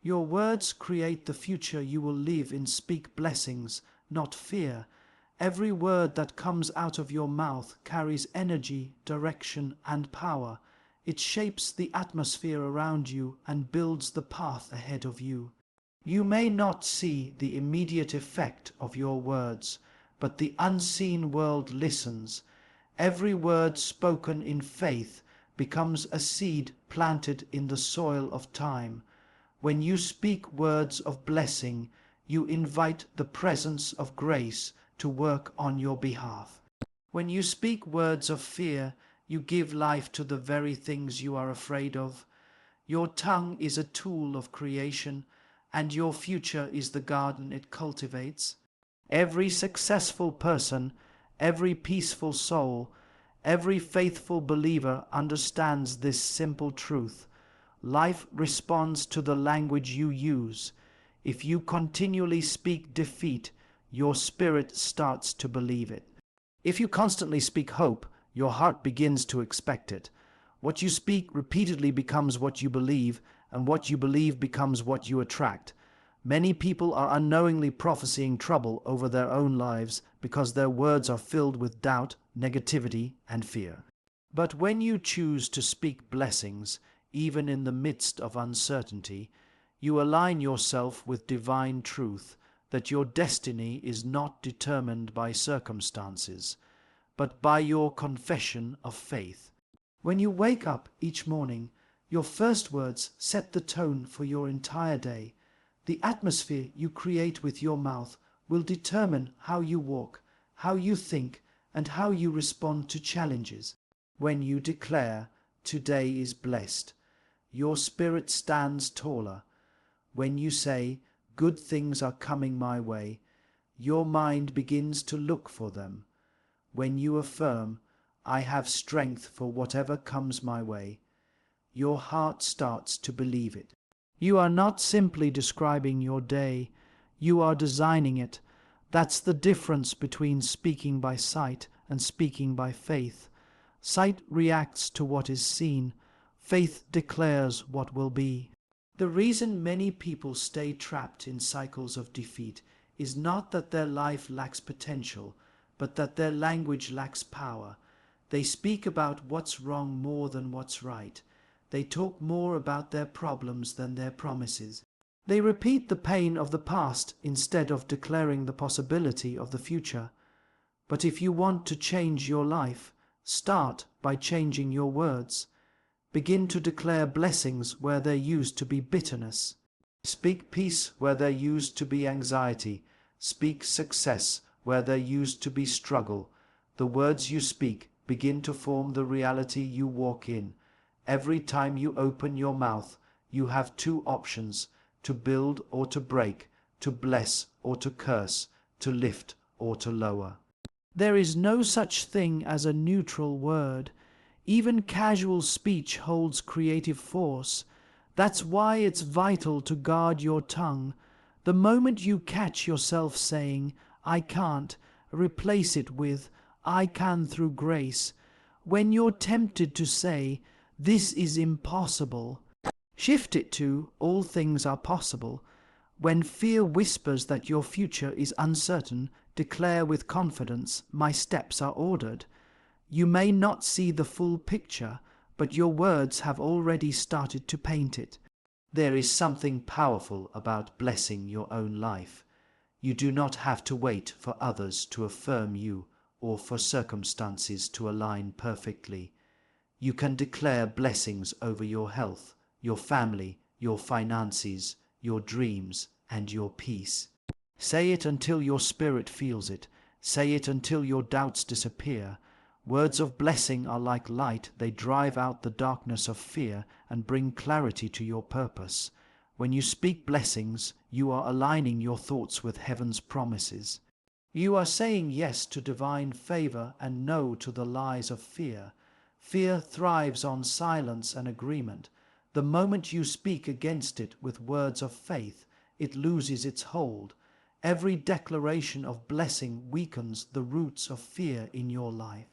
Your words create the future you will live in. Speak blessings, not fear. Every word that comes out of your mouth carries energy, direction, and power. It shapes the atmosphere around you and builds the path ahead of you. You may not see the immediate effect of your words, but the unseen world listens. Every word spoken in faith becomes a seed planted in the soil of time. When you speak words of blessing, you invite the presence of grace to work on your behalf. When you speak words of fear, you give life to the very things you are afraid of. Your tongue is a tool of creation, and your future is the garden it cultivates. Every successful person, every peaceful soul, every faithful believer understands this simple truth. Life responds to the language you use. If you continually speak defeat, your spirit starts to believe it. If you constantly speak hope, your heart begins to expect it. What you speak repeatedly becomes what you believe, and what you believe becomes what you attract. Many people are unknowingly prophesying trouble over their own lives because their words are filled with doubt, negativity, and fear. But when you choose to speak blessings, even in the midst of uncertainty, you align yourself with divine truth that your destiny is not determined by circumstances, but by your confession of faith. When you wake up each morning, your first words set the tone for your entire day. The atmosphere you create with your mouth will determine how you walk, how you think, and how you respond to challenges. When you declare, "Today is blessed," your spirit stands taller. When you say, "Good things are coming my way," your mind begins to look for them. When you affirm, "I have strength for whatever comes my way," your heart starts to believe it. You are not simply describing your day, you are designing it. That's the difference between speaking by sight and speaking by faith. Sight reacts to what is seen. Faith declares what will be. The reason many people stay trapped in cycles of defeat is not that their life lacks potential, but that their language lacks power. They speak about what's wrong more than what's right. They talk more about their problems than their promises. They repeat the pain of the past instead of declaring the possibility of the future. But if you want to change your life, start by changing your words. Begin to declare blessings where there used to be bitterness. Speak peace where there used to be anxiety. Speak success where there used to be struggle. The words you speak begin to form the reality you walk in. Every time you open your mouth, you have two options: to build or to break, to bless or to curse, to lift or to lower. There is no such thing as a neutral word. Even casual speech holds creative force. That's why it's vital to guard your tongue. The moment you catch yourself saying, "I can't," replace it with, "I can through grace." When you're tempted to say, "This is impossible," shift it to, "All things are possible." When fear whispers that your future is uncertain, declare with confidence, "My steps are ordered." You may not see the full picture, but your words have already started to paint it. There is something powerful about blessing your own life. You do not have to wait for others to affirm you or for circumstances to align perfectly. You can declare blessings over your health, your family, your finances, your dreams, and your peace. Say it until your spirit feels it. Say it until your doubts disappear. Words of blessing are like light. They drive out the darkness of fear and bring clarity to your purpose. When you speak blessings, you are aligning your thoughts with heaven's promises. You are saying yes to divine favor and no to the lies of fear. Fear thrives on silence and agreement. The moment you speak against it with words of faith, it loses its hold. Every declaration of blessing weakens the roots of fear in your life.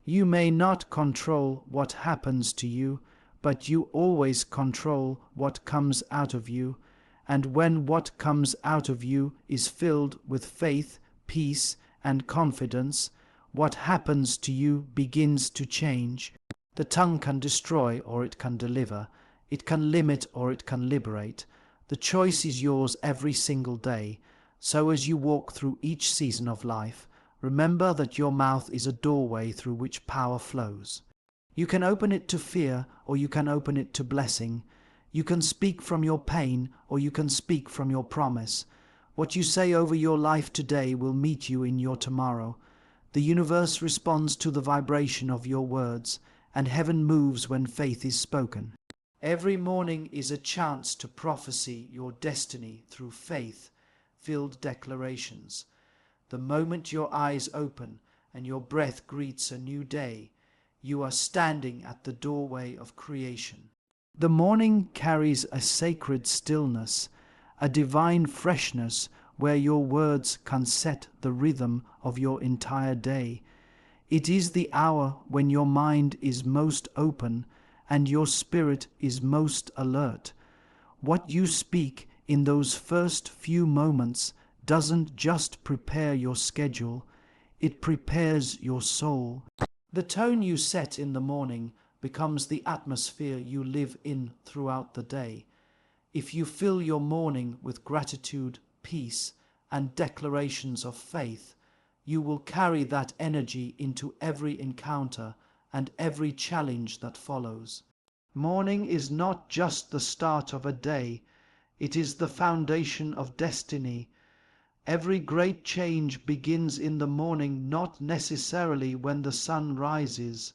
You may not control what happens to you, but you always control what comes out of you. And when what comes out of you is filled with faith, peace, and confidence, what happens to you begins to change. The tongue can destroy or it can deliver. It can limit or it can liberate. The choice is yours every single day. So as you walk through each season of life, remember that your mouth is a doorway through which power flows. You can open it to fear or you can open it to blessing. You can speak from your pain or you can speak from your promise. What you say over your life today will meet you in your tomorrow. The universe responds to the vibration of your words, and heaven moves when faith is spoken. Every morning is a chance to prophesy your destiny through faith-filled declarations. The moment your eyes open and your breath greets a new day, you are standing at the doorway of creation. The morning carries a sacred stillness, a divine freshness where your words can set the rhythm of your entire day. It is the hour when your mind is most open and your spirit is most alert. What you speak in those first few moments doesn't just prepare your schedule, it prepares your soul. The tone you set in the morning becomes the atmosphere you live in throughout the day. If you fill your morning with gratitude, peace, and declarations of faith, you will carry that energy into every encounter and every challenge that follows. Morning is not just the start of a day, it is the foundation of destiny. Every great change begins in the morning, not necessarily when the sun rises,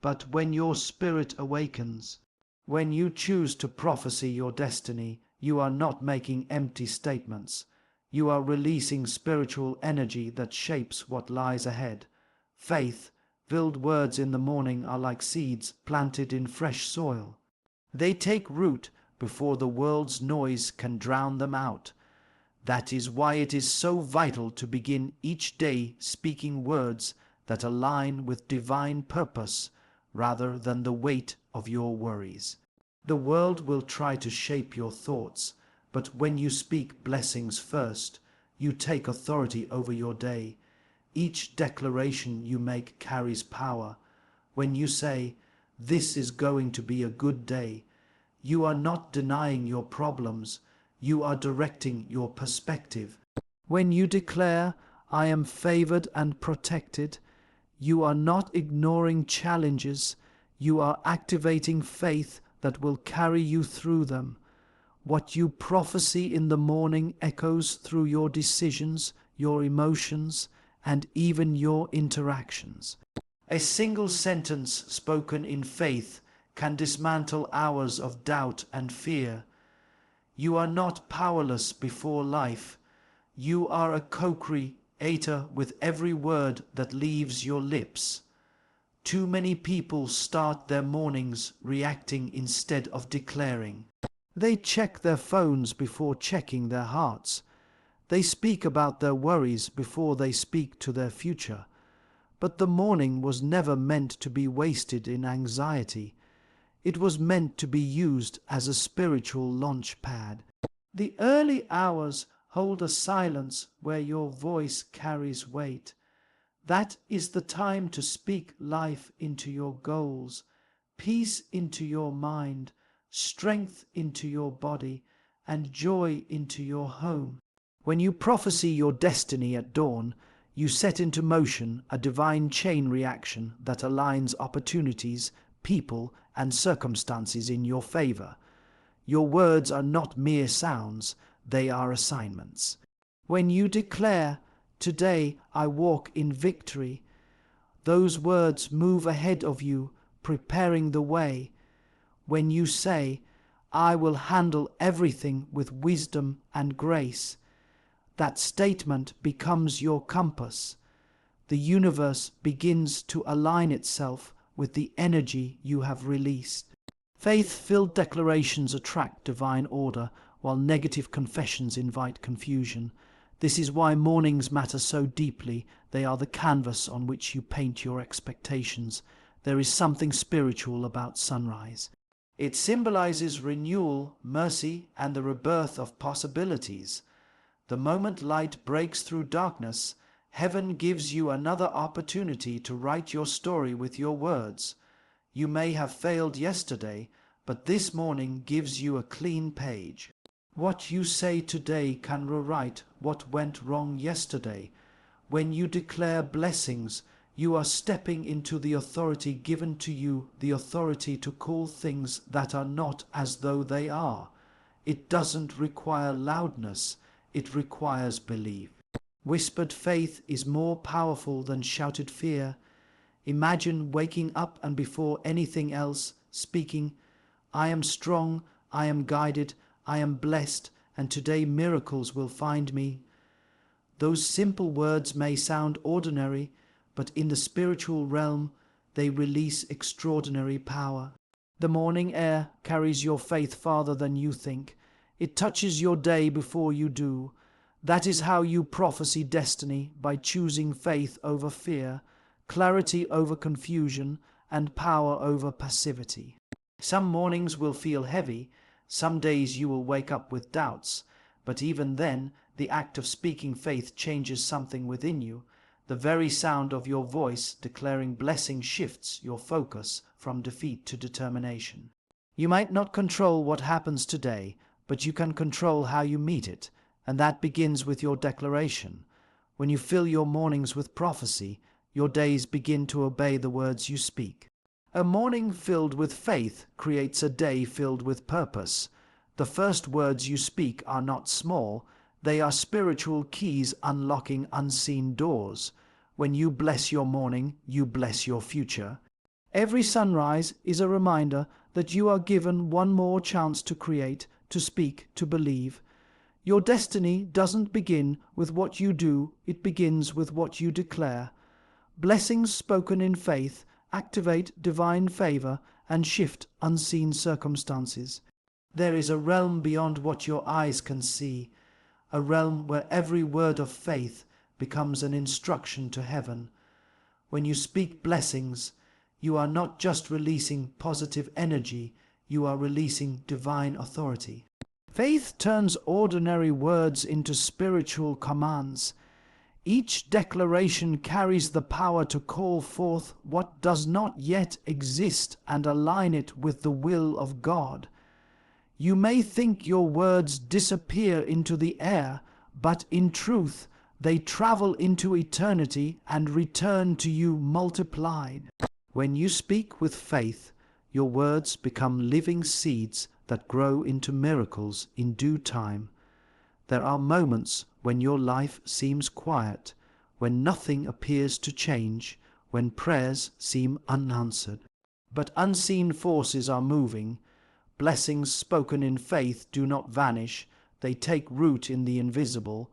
but when your spirit awakens. When you choose to prophesy your destiny, you are not making empty statements. You are releasing spiritual energy that shapes what lies ahead. Faith-filled words in the morning are like seeds planted in fresh soil. They take root before the world's noise can drown them out. That is why it is so vital to begin each day speaking words that align with divine purpose rather than the weight of your worries. The world will try to shape your thoughts, but when you speak blessings first, you take authority over your day. Each declaration you make carries power. When you say, "This is going to be a good day," you are not denying your problems, you are directing your perspective. When you declare, "I am favored and protected," you are not ignoring challenges, you are activating faith that will carry you through them. What you prophesy in the morning echoes through your decisions, your emotions, and even your interactions. A single sentence spoken in faith can dismantle hours of doubt and fear. You are not powerless before life. You are a co-creator with every word that leaves your lips. Too many people start their mornings reacting instead of declaring. They check their phones before checking their hearts. They speak about their worries before they speak to their future. But the morning was never meant to be wasted in anxiety. It was meant to be used as a spiritual launch pad. The early hours hold a silence where your voice carries weight. That is the time to speak life into your goals, peace into your mind, strength into your body, and joy into your home. When you prophesy your destiny at dawn, you set into motion a divine chain reaction that aligns opportunities, people, and circumstances in your favor. Your words are not mere sounds, they are assignments. When you declare, "Today I walk in victory," those words move ahead of you, preparing the way. When you say, "I will handle everything with wisdom and grace," that statement becomes your compass. The universe begins to align itself with the energy you have released. Faith-filled declarations attract divine order, while negative confessions invite confusion. This is why mornings matter so deeply. They are the canvas on which you paint your expectations. There is something spiritual about sunrise. It symbolizes renewal, mercy, and the rebirth of possibilities. The moment light breaks through darkness, heaven gives you another opportunity to write your story with your words. You may have failed yesterday, but this morning gives you a clean page. What you say today can rewrite what went wrong yesterday. When you declare blessings, you are stepping into the authority given to you, the authority to call things that are not as though they are. It doesn't require loudness, it requires belief. Whispered faith is more powerful than shouted fear. Imagine waking up and before anything else, speaking, "I am strong, I am guided, I am blessed, and today miracles will find me." Those simple words may sound ordinary, but in the spiritual realm, they release extraordinary power. The morning air carries your faith farther than you think. It touches your day before you do. That is how you prophesy destiny, by choosing faith over fear, clarity over confusion, and power over passivity. Some mornings will feel heavy, some days you will wake up with doubts, but even then, the act of speaking faith changes something within you. The very sound of your voice declaring blessing shifts your focus from defeat to determination. You might not control what happens today, but you can control how you meet it, and that begins with your declaration. When you fill your mornings with prophecy, your days begin to obey the words you speak. A morning filled with faith creates a day filled with purpose. The first words you speak are not small, they are spiritual keys unlocking unseen doors. When you bless your morning, you bless your future. Every sunrise is a reminder that you are given one more chance to create, to speak, to believe. Your destiny doesn't begin with what you do, it begins with what you declare. Blessings spoken in faith activate divine favor and shift unseen circumstances. There is a realm beyond what your eyes can see, a realm where every word of faith becomes an instruction to heaven. When you speak blessings, you are not just releasing positive energy, you are releasing divine authority. Faith turns ordinary words into spiritual commands. Each declaration carries the power to call forth what does not yet exist and align it with the will of God. You may think your words disappear into the air, but in truth, they travel into eternity and return to you multiplied. When you speak with faith, your words become living seeds that grow into miracles in due time. There are moments when your life seems quiet, when nothing appears to change, when prayers seem unanswered. But unseen forces are moving. Blessings spoken in faith do not vanish, they take root in the invisible.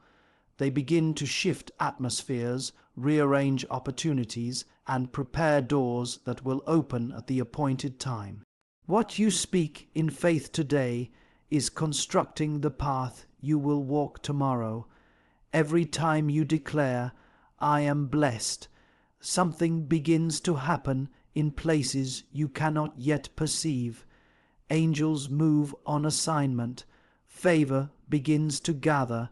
They begin to shift atmospheres, rearrange opportunities, and prepare doors that will open at the appointed time. What you speak in faith today is constructing the path you will walk tomorrow. Every time you declare, "I am blessed," something begins to happen in places you cannot yet perceive. Angels move on assignment, favor begins to gather,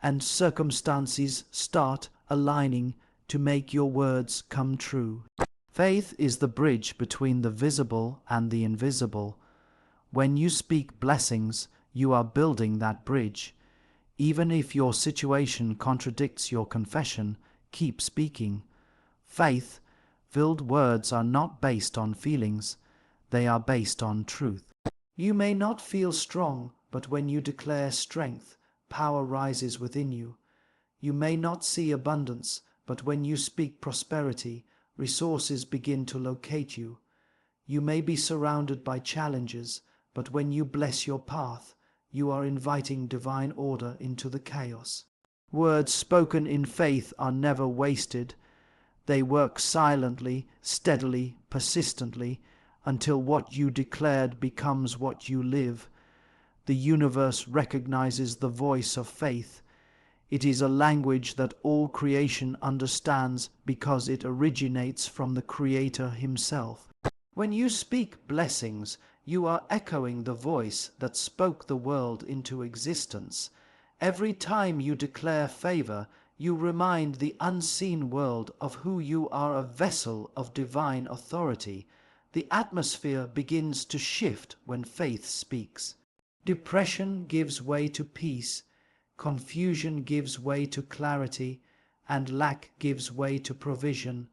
and circumstances start aligning to make your words come true. Faith is the bridge between the visible and the invisible. When you speak blessings, you are building that bridge. Even if your situation contradicts your confession, keep speaking. Faith-filled words are not based on feelings, they are based on truth. You may not feel strong, but when you declare strength, power rises within you. You may not see abundance, but when you speak prosperity, resources begin to locate you. You may be surrounded by challenges, but when you bless your path, you are inviting divine order into the chaos. Words spoken in faith are never wasted. They work silently, steadily, persistently, until what you declared becomes what you live. The universe recognizes the voice of faith. It is a language that all creation understands because it originates from the Creator himself. When you speak blessings, You are echoing the voice that spoke the world into existence. Every time you declare favor, you remind the unseen world of who you are, a vessel of divine authority. The atmosphere begins to shift when faith speaks. Depression gives way to peace, confusion gives way to clarity, and lack gives way to provision.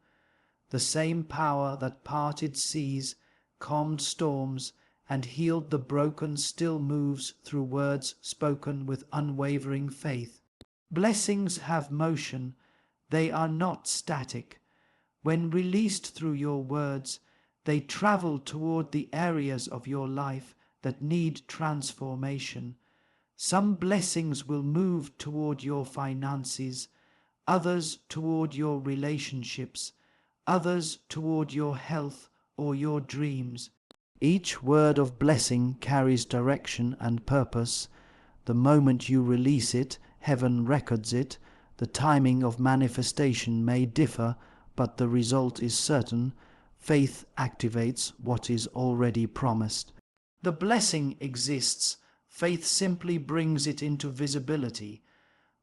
The same power that parted seas, calmed storms, and healed the broken still moves through words spoken with unwavering faith. Blessings have motion, they are not static. When released through your words, they travel toward the areas of your life that need transformation. Some blessings will move toward your finances, others toward your relationships, others toward your health or your dreams. Each word of blessing carries direction and purpose. The moment you release it, heaven records it. The timing of manifestation may differ, but the result is certain. Faith activates what is already promised. The blessing exists. Faith simply brings it into visibility.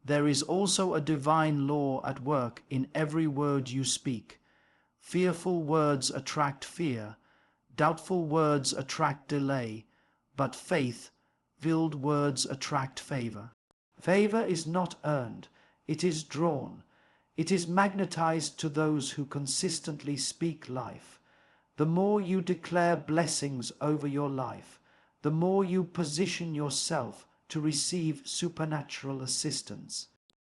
There is also a divine law at work in every word you speak. Fearful words attract fear. Doubtful words attract delay. But faith-filled words attract favor. Favor is not earned. It is drawn. It is magnetized to those who consistently speak life. The more you declare blessings over your life, the more you position yourself to receive supernatural assistance.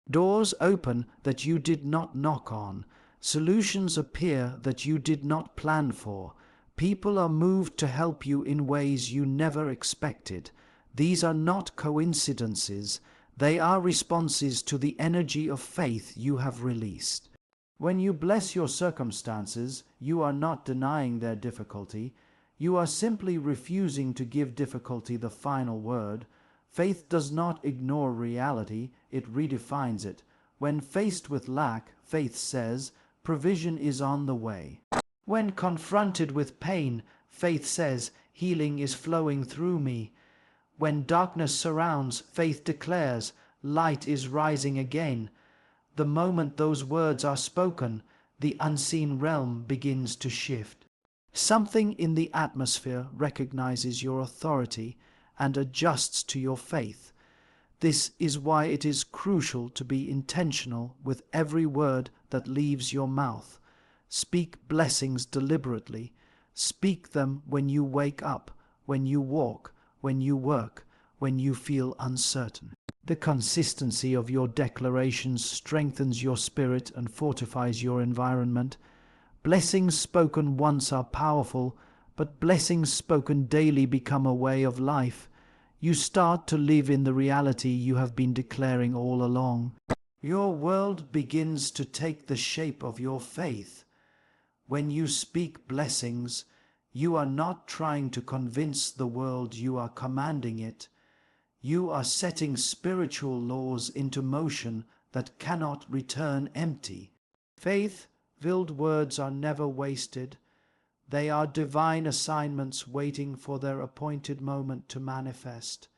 Doors open that you did not knock on. Solutions appear that you did not plan for. People are moved to help you in ways you never expected. These are not coincidences. They are responses to the energy of faith you have released. When you bless your circumstances, you are not denying their difficulty. You are simply refusing to give difficulty the final word. Faith does not ignore reality, it redefines it. When faced with lack, faith says, provision is on the way. When confronted with pain, faith says, healing is flowing through me. When darkness surrounds, faith declares, light is rising again. The moment those words are spoken, the unseen realm begins to shift. Something in the atmosphere recognizes your authority and adjusts to your faith. This is why it is crucial to be intentional with every word that leaves your mouth. Speak blessings deliberately. Speak them when you wake up, when you walk, when you work, when you feel uncertain. The consistency of your declarations strengthens your spirit and fortifies your environment. Blessings spoken once are powerful, but blessings spoken daily become a way of life. You start to live in the reality you have been declaring all along. Your world begins to take the shape of your faith. When you speak blessings, you are not trying to convince the world, you are commanding it. You are setting spiritual laws into motion that cannot return empty. Faith-filled words are never wasted. They are divine assignments waiting for their appointed moment to manifest.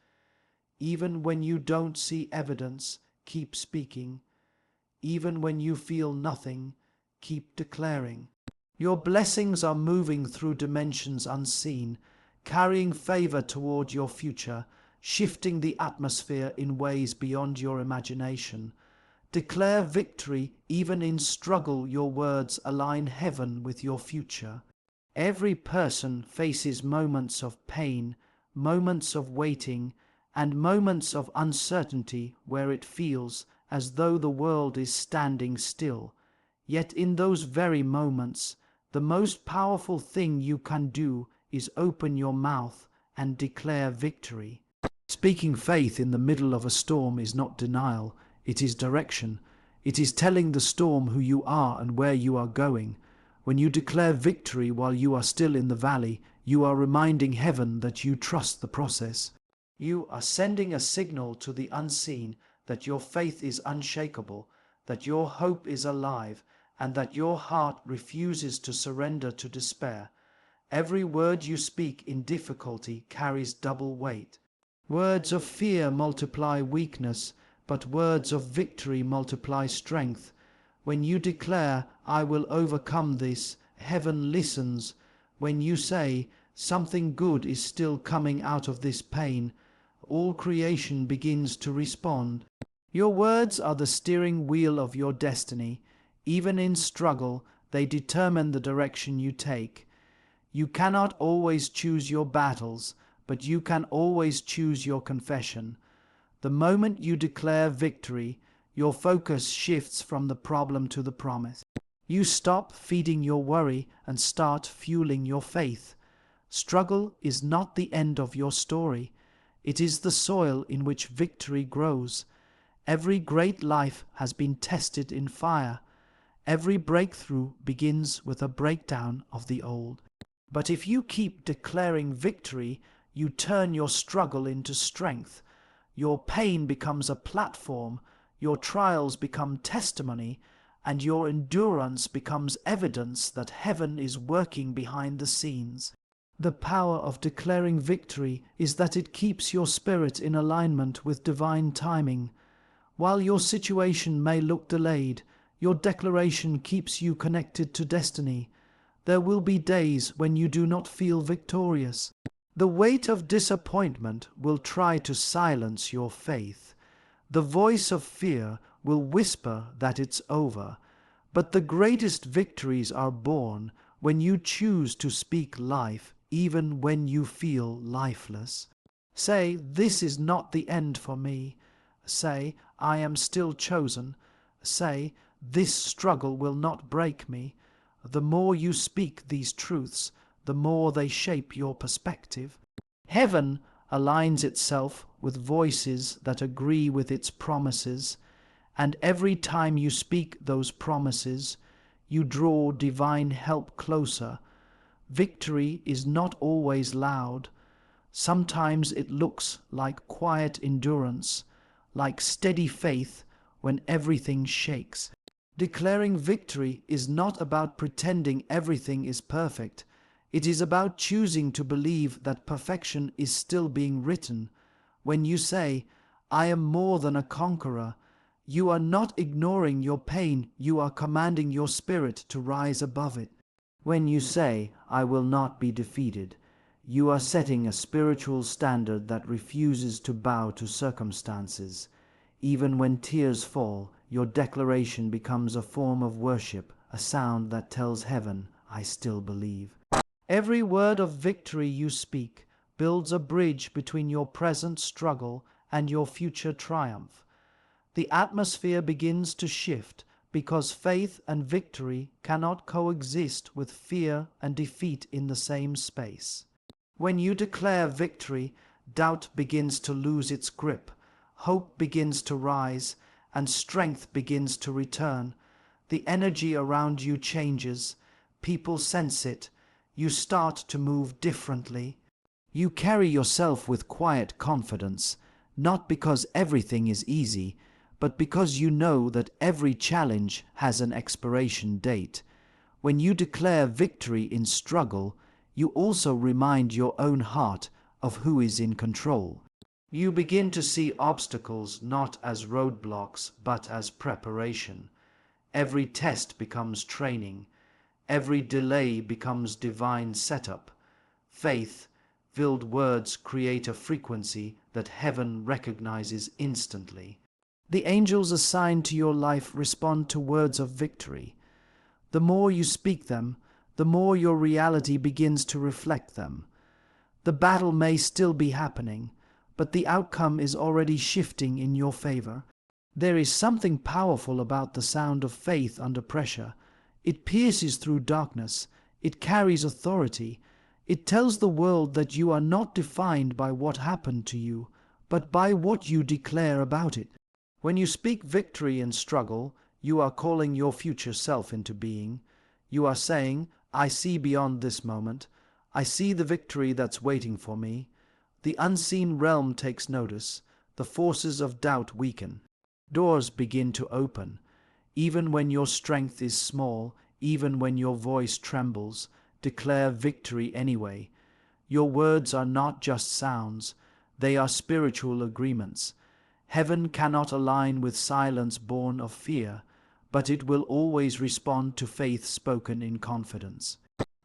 Even when you don't see evidence, keep speaking. Even when you feel nothing, keep declaring. Your blessings are moving through dimensions unseen, carrying favor toward your future, shifting the atmosphere in ways beyond your imagination. Declare victory even in struggle. Your words align heaven with your future. Every person faces moments of pain, moments of waiting, and moments of uncertainty where it feels as though the world is standing still. Yet in those very moments, the most powerful thing you can do is open your mouth and declare victory. Speaking faith in the middle of a storm is not denial, it is direction. It is telling the storm who you are and where you are going. When you declare victory while you are still in the valley, you are reminding heaven that you trust the process. You are sending a signal to the unseen that your faith is unshakable, that your hope is alive, and that your heart refuses to surrender to despair. Every word you speak in difficulty carries double weight. Words of fear multiply weakness, but words of victory multiply strength. When you declare, "I will overcome this," heaven listens. When you say, "Something good is still coming out of this pain," all creation begins to respond. Your words are the steering wheel of your destiny. Even in struggle, they determine the direction you take. You cannot always choose your battles, but you can always choose your confession. The moment you declare victory, your focus shifts from the problem to the promise. You stop feeding your worry and start fueling your faith. Struggle is not the end of your story. It is the soil in which victory grows. Every great life has been tested in fire. Every breakthrough begins with a breakdown of the old. But if you keep declaring victory, you turn your struggle into strength. Your pain becomes a platform, your trials become testimony, and your endurance becomes evidence that heaven is working behind the scenes. The power of declaring victory is that it keeps your spirit in alignment with divine timing. While your situation may look delayed, your declaration keeps you connected to destiny. There will be days when you do not feel victorious. The weight of disappointment will try to silence your faith. The voice of fear will whisper that it's over. But the greatest victories are born when you choose to speak life even when you feel lifeless. Say, "This is not the end for me." Say, "I am still chosen." Say, "This struggle will not break me." The more you speak these truths, the more they shape your perspective. Heaven aligns itself with voices that agree with its promises, and every time you speak those promises, you draw divine help closer. Victory is not always loud. Sometimes it looks like quiet endurance, like steady faith when everything shakes. Declaring victory is not about pretending everything is perfect. It is about choosing to believe that perfection is still being written. When you say, "I am more than a conqueror," you are not ignoring your pain, you are commanding your spirit to rise above it. When you say, "I will not be defeated," you are setting a spiritual standard that refuses to bow to circumstances. Even when tears fall, your declaration becomes a form of worship, a sound that tells heaven, "I still believe." Every word of victory you speak builds a bridge between your present struggle and your future triumph. The atmosphere begins to shift because faith and victory cannot coexist with fear and defeat in the same space. When you declare victory, doubt begins to lose its grip, hope begins to rise, and strength begins to return. The energy around you changes, people sense it, you start to move differently. You carry yourself with quiet confidence, not because everything is easy, but because you know that every challenge has an expiration date. When you declare victory in struggle, you also remind your own heart of who is in control. You begin to see obstacles not as roadblocks, but as preparation. Every test becomes training. Every delay becomes divine setup. Faith-filled words create a frequency that heaven recognizes instantly. The angels assigned to your life respond to words of victory. The more you speak them, the more your reality begins to reflect them. The battle may still be happening, but the outcome is already shifting in your favor. There is something powerful about the sound of faith under pressure. It pierces through darkness. It carries authority. It tells the world that you are not defined by what happened to you, but by what you declare about it. When you speak victory in struggle, you are calling your future self into being. You are saying, "I see beyond this moment. I see the victory that's waiting for me." The unseen realm takes notice. The forces of doubt weaken. Doors begin to open. Even when your strength is small, even when your voice trembles, declare victory anyway. Your words are not just sounds, they are spiritual agreements. Heaven cannot align with silence born of fear, but it will always respond to faith spoken in confidence.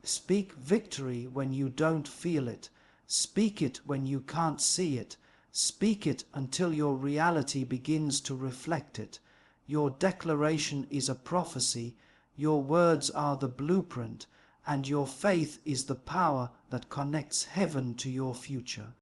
Speak victory when you don't feel it. Speak it when you can't see it. Speak it until your reality begins to reflect it. Your declaration is a prophecy, your words are the blueprint, and your faith is the power that connects heaven to your future.